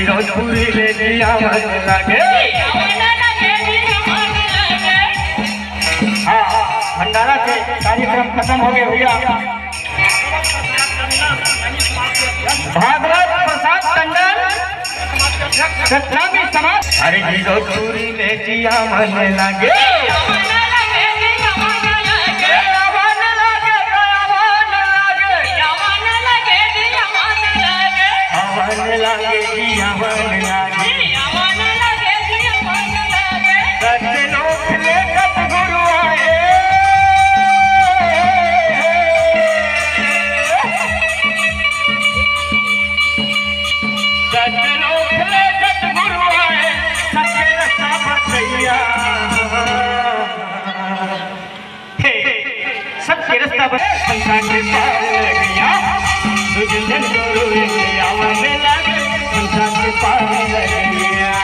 फिरोजपुरी ले दिया मन लगे। हाँ भंडारा से कार्यक्रम खत्म हो गए भैया। भागवत प्रसाद टंडन सत्यामी समाज। अरे फिरोजपुरी ले दिया मन लगे। सबके रास्ता पर संसार के पार लग गया। तुझे जन गुरु आवाज़ लगे संसार के पार लग गया।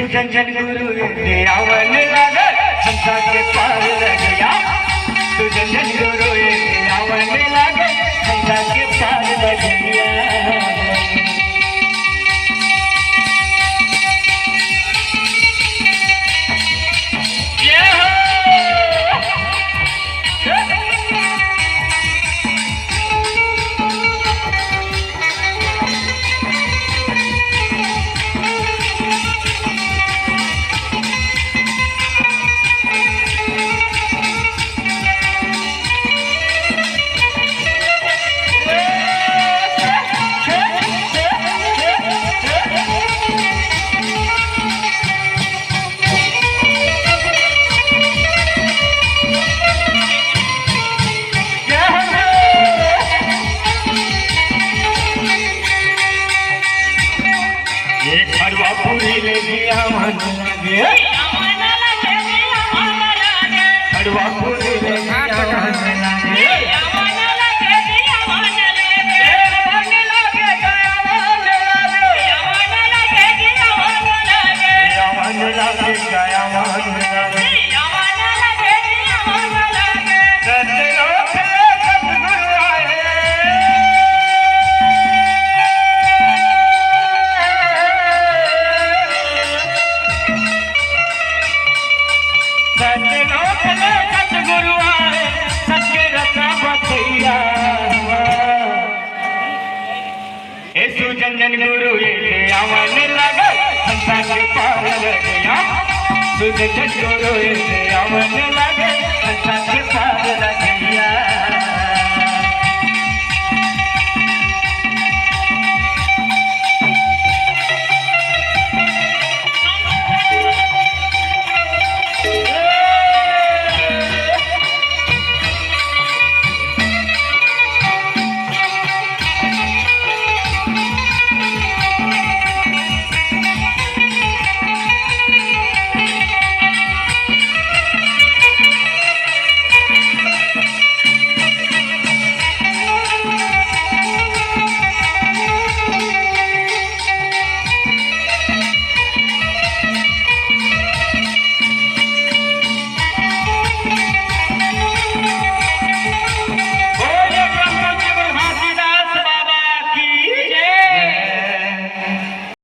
जन जन गुरु आवन लगे संसार के पार लग गया। तू जन जन गुरु आवन लगे संसार के पार लग गया। खड़वापुरी ले दिया मन लगे। खड़वापुरी ले दिया मन लगे। जन गुरु आवन लगे संसार के पार लग गया। तुझे जन गुरु आवन लगे